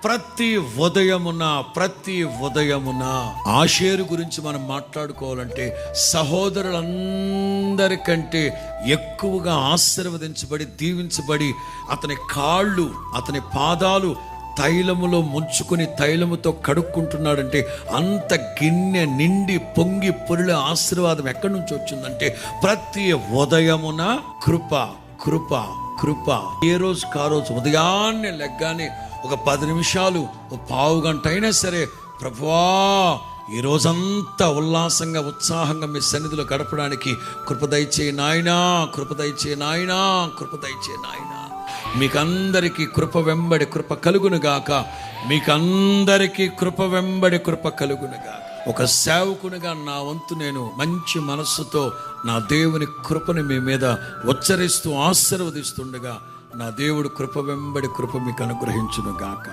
ప్రతి ఉదయమున ఆషేరు గురించి మనం మాట్లాడుకోవాలంటే సహోదరులందరికంటే ఎక్కువగా ఆశీర్వదించబడి దీవించబడి అతని కాళ్ళు అతని పాదాలు తైలములో ముంచుకొని తైలముతో కడుక్కుంటున్నాడంటే అంత గిన్నె నిండి పొంగి పొరుల ఆశీర్వాదం ఎక్కడి నుంచి వచ్చిందంటే ప్రతి ఉదయమున కృప కృప కృప. ఏ రోజు కారోజు ఉదయాన్నే లెగ్గానే ఒక 10 నిమిషాలు, ఒక పావు గంట అయినా సరే, ప్రభువా ఈ రోజంతా ఉల్లాసంగా ఉత్సాహంగా మీ సన్నిధిలో గడపడానికి కృప దయచేయి నాయనా, కృప దయచేయి నాయనా, కృప దయచేయి నాయనా. మీకందరికీ కృప వెంబడి కృప కలుగునుగాక, మీకందరికీ కృప వెంబడి కృప కలుగునుగాక. ఒక సేవకునిగా నా వంతు నేను మంచి మనస్సుతో నా దేవుని కృపను మీ మీద ఉచ్చరిస్తూ ఆశీర్వదిస్తుండగా నా దేవుడు కృప వెంబడి కృప మీకు అనుగ్రహించునుగాక.